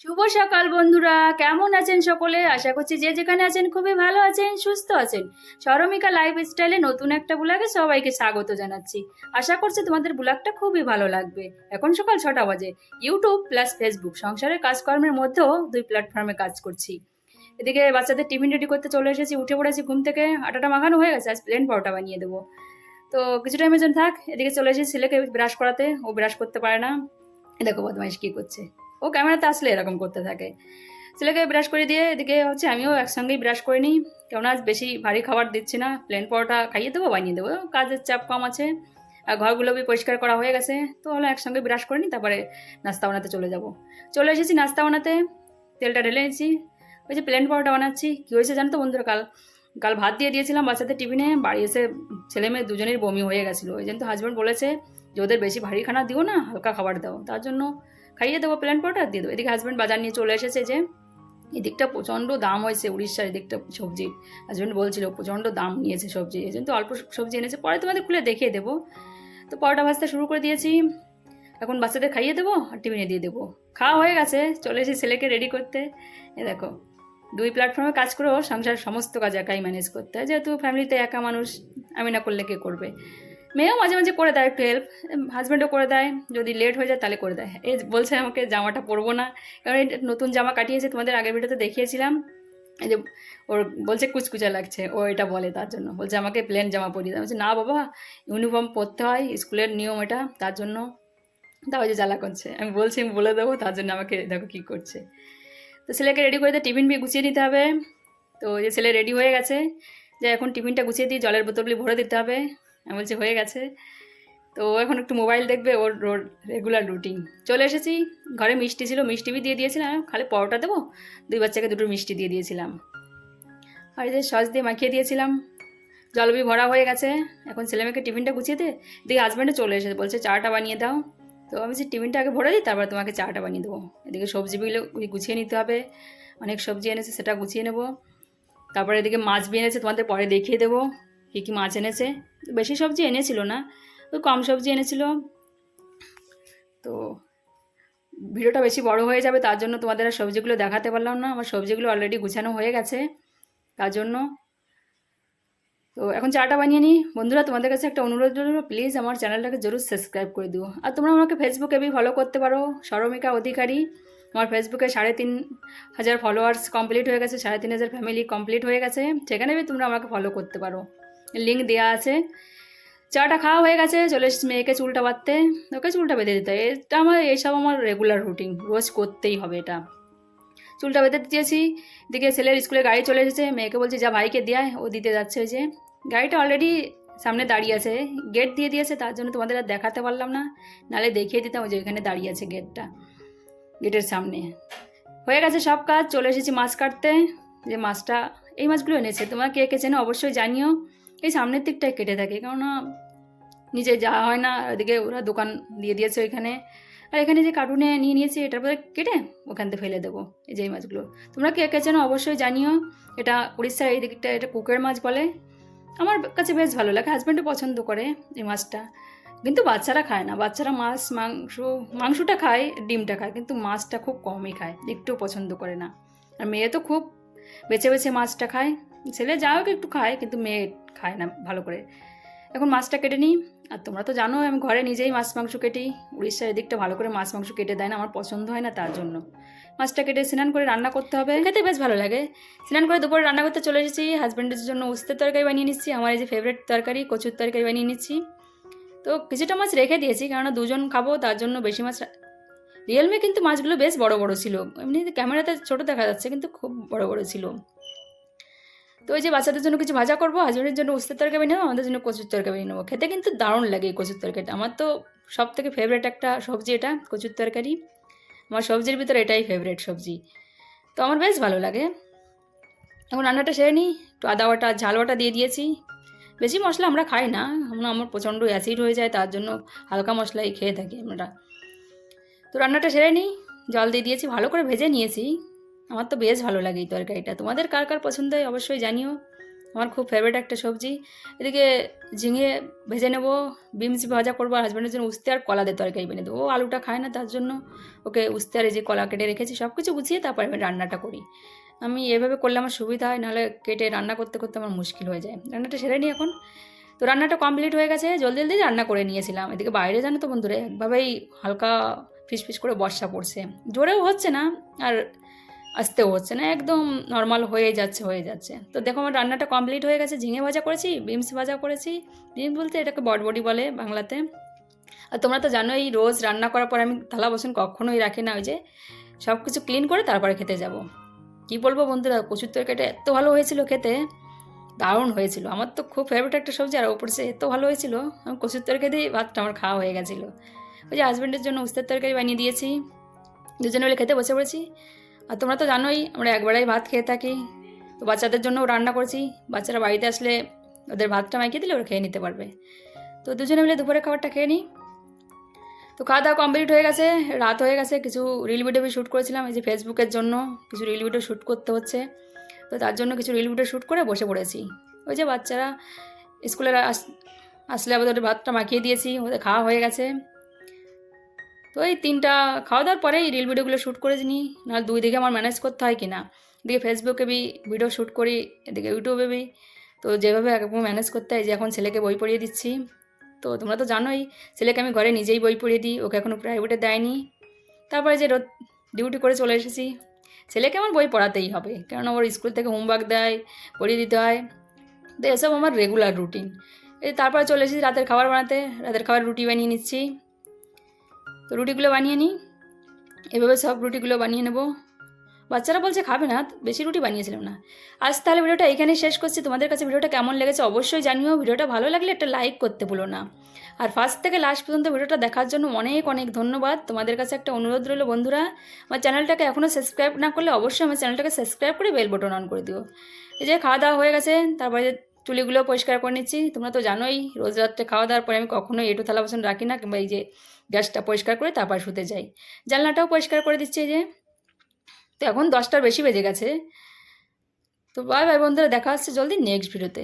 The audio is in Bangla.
শুভ সকাল বন্ধুরা, কেমন আছেন সকলে? আশা করছি যে যেখানে আছেন খুবই ভালো আছেন, সুস্থ আছেন। সরমিকা লাইফস্টাইলে নতুন একটা ব্লগে সবাইকে স্বাগত জানাচ্ছি। আশা করছি তোমাদের ব্লগটা খুবই ভালো লাগবে। এখন সকাল 6টা বাজে। ইউটিউব প্লাস ফেসবুক সংসারের কাজকর্মের মধ্যেও দুই প্ল্যাটফর্মে কাজ করছি। এদিকে বাচ্চাদের টিফিন রেডি করতে চলে এসেছি, উঠে পড়েছি ঘুম থেকে। আটাটা মাখানো হয়ে গেছে, আজ প্লেন পরোটা বানিয়ে দেবো। তো কিছু টাইমের জন্য থাক। এদিকে চলে এসেছি ছেলেকে ব্রাশ করাতে, ও ব্রাশ করতে পারে না। দেখো বদমাইশ কি করছে, ও ক্যামেরাতে আসলে এরকম করতে থাকে। ছেলেকে ব্রাশ করে দিয়ে এদিকে হচ্ছে আমিও একসঙ্গেই ব্রাশ করে নিই, কেননা আজ বেশি ভারী খাবার দিচ্ছি না, প্লেন পরোটা খাইয়ে দেবো, বানিয়ে দেবো, কাজের চাপ কম আছে। আর ঘরগুলো পরিষ্কার করা হয়ে গেছে, তো হলো একসঙ্গে ব্রাশ করে নিই, তারপরে নাস্তা বানাতে চলে এসেছি নাস্তা বানাতে। তেলটা ঢেলে নিয়েছি, ওই যে প্লেন পরোটা বানাচ্ছি। কী হয়েছে জানো তো বন্ধুরা, কাল কাল ভাত দিয়ে দিয়েছিলাম বাচ্চাদের টিফিনে, বাড়ি এসে ছেলে মেয়ে দুজনের বমি হয়ে গেছিলো। ওই জন্য তো হাজব্যান্ড বলেছে যে ওদের বেশি ভারী খানা দিও না, হালকা খাবার দাও, তার জন্য খাইয়ে দেবো প্লেন পরোটা দিয়ে দেবো। এদিকে হাজব্যান্ড বাজার নিয়ে চলে এসেছে, যে এদিকটা প্রচণ্ড দাম হয়েছে উড়িষ্যার এদিকটা সবজি। হাজব্যান্ড বলছিল প্রচণ্ড দাম নিয়েছে সবজি, এই জন্য তো অল্প সবজি এনেছে, পরে তোমাদের খুলে দেখিয়ে দেবো। তো পরোটা ভাজতে শুরু করে দিয়েছি, এখন বাচ্চাদের খাইয়ে দেবো আর টিফিনে দিয়ে দেবো। খাওয়া হয়ে গেছে, চলে এসেছি ছেলেকে রেডি করতে। এ দেখো, দুই প্ল্যাটফর্মে কাজ করেও সংসার সমস্ত কাজ একাই ম্যানেজ করতে হয়, যেহেতু ফ্যামিলিতে একা মানুষ, আমি না করলে কে করবে। মেয়েও মাঝে মাঝে করে দেয় একটু হেল্প, হাজব্যান্ডও করে দেয়, যদি লেট হয়ে যায় তাহলে করে দেয়। এই বলছে আমাকে জামাটা পরবো না, কারণ এই নতুন জামা কাটিয়েছে, তোমাদের আগের ভিডিওতে দেখিয়েছিলাম। এই যে ওর বলছে কুচকুচা লাগছে, ও এটা বলে, তার জন্য বলছে আমাকে প্লেন জামা পরিয়ে দেয়। বলছে না বাবা, ইউনিফর্ম পরতে হয়, স্কুলের নিয়ম এটা, তার জন্য। তাও যে জ্বালা করছে, আমি বলছি আমি বলে দেবো, তার জন্য আমাকে দেখো কী করছে। তো ছেলেকে রেডি করে দিয়ে টিফিন গুছিয়ে নিতে হবে। তো যে ছেলে রেডি হয়ে গেছে, যে এখন টিফিনটা গুছিয়ে দিই, জলের বোতলগুলি ভরে দিতে হবে। আমি বলছি হয়ে গেছে। তো এখন একটু মোবাইল দেখবে, ওর ওর রেগুলার রুটিন। চলে এসেছি, ঘরে মিষ্টি ছিল, মিষ্টি দিয়ে দিয়েছিলাম, খালি পরোটা দেবো, দুই বাচ্চাকে দুটো মিষ্টি দিয়ে দিয়েছিলাম, আর এই যে সস দিয়ে মাখিয়ে দিয়েছিলাম। জলবি ভরা হয়ে গেছে, এখন ছেলেমেয়েকে টিফিনটা গুছিয়ে দে। দিকে হাজব্যান্ডে চলে এসেছে, বলছে চাটা বানিয়ে দাও। তো আমি যে টিফিনটা আগে ভরে দিই, তারপর তোমাকে চাটা বানিয়ে দেবো। এদিকে সবজিগুলো গুছিয়ে নিতে হবে, অনেক সবজি এনেছে, সেটা গুছিয়ে নেবো। তারপরে এদিকে মাছ বি এনেছে, তোমাদের পরে দেখিয়ে দেবো কী কী মাছ এনেছে। বেশি সবজি এনেছিল না, ওই কম সবজি এনেছিল। তো ভিডিওটা বেশি বড় হয়ে যাবে, তার জন্য তোমাদের আর সবজিগুলো দেখাতে পারলাম না, আমার সবজিগুলো অলরেডি গুছানো হয়ে গেছে, তার জন্য। তো এখন চাটা বানিয়ে নিই। বন্ধুরা, তোমাদের কাছে একটা অনুরোধ রইল, প্লিজ আমার চ্যানেলটাকে জরুর সাবস্ক্রাইব করে দিও। আর তোমরা আমাকে ফেসবুকে বি ফলো করতে পারো, সরমিকা অধিকারী। আমার ফেসবুকে 3,500 ফলোয়ার্স কমপ্লিট হয়ে গেছে, 3,500 ফ্যামিলি কমপ্লিট হয়ে গেছে, সেখানে বি তোমরা আমাকে ফলো করতে পারো, লিঙ্ক দেওয়া আছে। চাটা খাওয়া হয়ে গেছে, চলে এসেছি মেয়েকে চুলটা বাঁধতে, ওকে চুলটা বেঁধে দিতে হয়, এটা আমার এইসব আমার রেগুলার রুটিন, রোজ করতেই হবে এটা। চুলটা বেঁধে দিয়েছি, দিকে ছেলের স্কুলে গাড়ি চলে এসেছে, মেয়েকে বলছি যা ভাইকে দেয়, ও দিতে যাচ্ছে। ওই যে গাড়িটা অলরেডি সামনে দাঁড়িয়ে আছে, গেট দিয়ে দিয়েছে, তার জন্য তোমাদের আর দেখাতে পারলাম না, নাহলে দেখিয়ে দিতাম। ওই যে এখানে দাঁড়িয়ে আছে গেটটা, গেটের সামনে। হয়ে গেছে সব কাজ, চলে এসেছি মাছ কাটতে। যে মাছটা, এই মাছগুলো এনেছে, তোমরা কে কে চেনো অবশ্যই জানিও। এই সামনের দিকটায় কেটে থাকে, কেননা নিচে যাওয়া হয় না, ওদিকে ওরা দোকান দিয়ে দিয়েছে ওইখানে। আর এখানে যে কার্টুনে নিয়ে নিয়েছি, এটার পরে কেটে ওখান থেকে ফেলে দেবো, এই যে এই মাছগুলো। তোমরা কে কে চেনো অবশ্যই জানিও। এটা উড়িষ্যার এই দিকটা এটা কুকের মাছ বলে, আমার কাছে বেশ ভালো লাগে, হাজব্যান্ডও পছন্দ করে এই মাছটা। কিন্তু বাচ্চারা খায় না, বাচ্চারা মাছ মাংসটা খায়, ডিমটা খায়, কিন্তু মাছটা খুব কমই খায়, একটু পছন্দ করে না। আর মেয়ে তো খুব বেছে বেছে মাছটা খায়, ছেলে যা হোক একটু খায়, কিন্তু মেয়ে খায় না ভালো করে। এখন মাছটা কেটে নিই। আর তোমরা তো জানো আমি ঘরে নিজেই মাছ মাংস কেটেই, উড়িষ্যার এদিকটা ভালো করে মাছ মাংস কেটে দেয় না, আমার পছন্দ হয় না, তার জন্য মাছটা কেটে স্নান করে রান্না করতে হবে, খেতে বেশ ভালো লাগে। স্নান করে দুপুরে রান্না করতে চলে এসেছি, হাজব্যান্ডের জন্য উস্তের তরকারি বানিয়ে নিচ্ছি, আমার এই যে ফেভারিট তরকারি কচুর তরকারি বানিয়ে নিচ্ছি। তো কিছুটা মাছ রেখে দিয়েছি, কেননা দুজন খাবো, তার জন্য বেশি মাছ। রিয়েলমি কিন্তু মাছগুলো বেশ বড় বড় ছিল, এমনি ক্যামেরাতে ছোটো দেখা যাচ্ছে, কিন্তু খুব বড় বড় ছিল। তো ওই যে বাচ্চাদের জন্য কিছু ভাজা করবো, হাজবেন্ডের জন্য উস্তের তরকারি নেবো, আমাদের জন্য কচুর তরকারি নেবো। খেতে কিন্তু দারুণ লাগে এই কচুর তরকারিটা, আমার তো সব থেকে ফেভারিট একটা সবজি এটা কচুর তরকারি, আমার সবজির ভিতরে এটাই ফেভারিট সবজি, তো আমার বেশ ভালো লাগে। এখন রান্নাটা সেরে নিই, একটু আদা বাটা ঝাল বাটা দিয়ে দিয়েছি, বেশি মশলা আমরা খাই না, আমার প্রচণ্ড অ্যাসিড হয়ে যায়, তার জন্য হালকা মশলাই খেয়ে থাকি আমরা। তো রান্নাটা সেরে নিই, জল দিয়ে দিয়েছি, ভালো করে ভেজে নিয়েছি, আমার তো বেশ ভালো লাগে এই তরকারিটা। তোমাদের কার কার পছন্দ হয় অবশ্যই জানিও। আমার খুব ফেভারিট একটা সবজি। এদিকে ঝিঙে ভেজে নেব, বিমস ভাজা করবো, আর হাজব্যান্ডের জন্য উস্তে আর কলা দিয়ে তরকারি বেনে দেবো। ও আলুটা খায় না, তার জন্য ওকে উস্তে আর এই যে কলা কেটে রেখেছি, সব কিছু গুছিয়ে তারপর আমি রান্নাটা করি। আমি এভাবে করলে আমার সুবিধা হয়, নাহলে কেটে রান্না করতে করতে আমার মুশকিল হয়ে যায়। রান্নাটা সেরে নিই এখন। তো রান্নাটা কমপ্লিট হয়ে গেছে, জলদি জলদি রান্না করে নিয়েছিলাম। এদিকে বাইরে জানো তো বন্ধুরা, একভাবেই হালকা ফিস করে বর্ষা পড়ছে, জোরেও হচ্ছে না আর আস্তেও হচ্ছে না, একদম নর্মাল হয়ে যাচ্ছে। তো দেখো আমার রান্নাটা কমপ্লিট হয়ে গেছে। ঝিঙে ভাজা করেছি, বিমস ভাজা করেছি। বিমস বলতে এটাকে বটবডি বলে বাংলাতে। আর তোমরা তো জানোই রোজ রান্না করার পর আমি থালা বাসন কখনোই রাখি না, ওই যে সব কিছু ক্লিন করে তারপরে খেতে যাব। কি বলবো বন্ধুরা, কচুর তরকারিটা এত ভালো হয়েছিল খেতে, দারুণ হয়েছিল। আমার তো খুব ফেভারিট একটা সবজি, আর ওপর সে এত ভালো হয়েছিল, আমি কচুর তরকারি দিয়ে ভাতটা আমার খাওয়া হয়ে গেছিলো। ওই যে হাজব্যান্ডের জন্য উস্তের তরকারি বানিয়ে দিয়েছি, দুজনে মিলে খেতে বসে পড়েছি। আর তোমরা তো জানোই আমরা একবারেই ভাত খেয়ে থাকি। তো বাচ্চাদের জন্যও রান্না করছি, বাচ্চারা বাড়িতে আসলে ওদের ভাতটা মাখিয়ে দিলে ওরা খেয়ে নিতে পারবে। তো দুজনে মিলে দুপুরে খাবারটা খেয়ে নিই। তো খাওয়া দাওয়া কমপ্লিট হয়ে গেছে, রাত হয়ে গেছে। কিছু রিল ভিডিও শ্যুট করেছিলাম, এই যে ফেসবুকের জন্য কিছু রিল ভিডিও শ্যুট করতে হচ্ছে, তো তার জন্য কিছু রিল ভিডিও শ্যুট করে বসে পড়েছি। ওই যে বাচ্চারা স্কুলে আসলে আবার ওদের ভাতটা মাখিয়ে দিয়েছি, ওদের খাওয়া হয়ে গেছে। তো এই 3টা খাওয়া দাওয়ার পরেই রিল ভিডিওগুলো শ্যুট করে নিই, নাহলে দুই দিকে আমার ম্যানেজ করতে হয় কি না। এদিকে ফেসবুকে ভিডিও শ্যুট করি, এদিকে ইউটিউবে তো যেভাবে একদম ম্যানেজ করতে হয়। যে এখন ছেলেকে বই পড়িয়ে দিচ্ছি, তো তোমরা তো জানোই ছেলেকে আমি ঘরে নিজেই বই পড়িয়ে দিই, ওকে এখনও প্রাইভেটে দেয়নি। তারপরে যে ডিউটি করে চলে এসেছি, ছেলেকে আমার বই পড়াতেই হবে, কারণ ওর স্কুল থেকে হোমওয়ার্ক দেয়, পড়িয়ে দিতে হয়। তো এসব আমার রেগুলার রুটিন। এই তারপরে চলে এসেছি রাতের খাবার বানাতে, রাতের খাবার রুটি বানিয়ে নিচ্ছি। তো রুটিগুলো বানিয়ে নিই, এভাবে সব রুটিগুলো বানিয়ে নেব। বাচ্চারা বলছে খাবে না, বেশি রুটি বানিয়েছিলাম না। আজ তাহলে ভিডিওটা এখানেই শেষ করছি। তোমাদের কাছে ভিডিওটা কেমন লেগেছে অবশ্যই জানিও। ভিডিওটা ভালো লাগলে একটা লাইক করতে ভুলো না। আর ফার্স্ট থেকে লাস্ট পর্যন্ত ভিডিওটা দেখার জন্য অনেক অনেক ধন্যবাদ। তোমাদের কাছে একটা অনুরোধ রইল বন্ধুরা, আমার চ্যানেলটাকে এখনও সাবস্ক্রাইব না করলে অবশ্যই আমার চ্যানেলটাকে সাবস্ক্রাইব করে বেল বটন অন করে দিও। এই যে খাওয়া দাওয়া হয়ে গেছে, তারপরে চুলিগুলো পরিষ্কার করে নিচ্ছি। তোমরা তো জানোই রোজ রাত্রে খাওয়া দাওয়ার পরে আমি কখনোই এঁটো থালা বাসন রাখি না, কিংবা এই যে গ্যাসটা পরিষ্কার করে তারপর শুতে যাই। জানলাটাও পরিষ্কার করে দিচ্ছি এই যে। তো এখন 10টার বেশি বেজে গেছে। তো বাই বাই বন্ধুরা, দেখা হচ্ছে জলদি নেক্সট ভিডিওতে।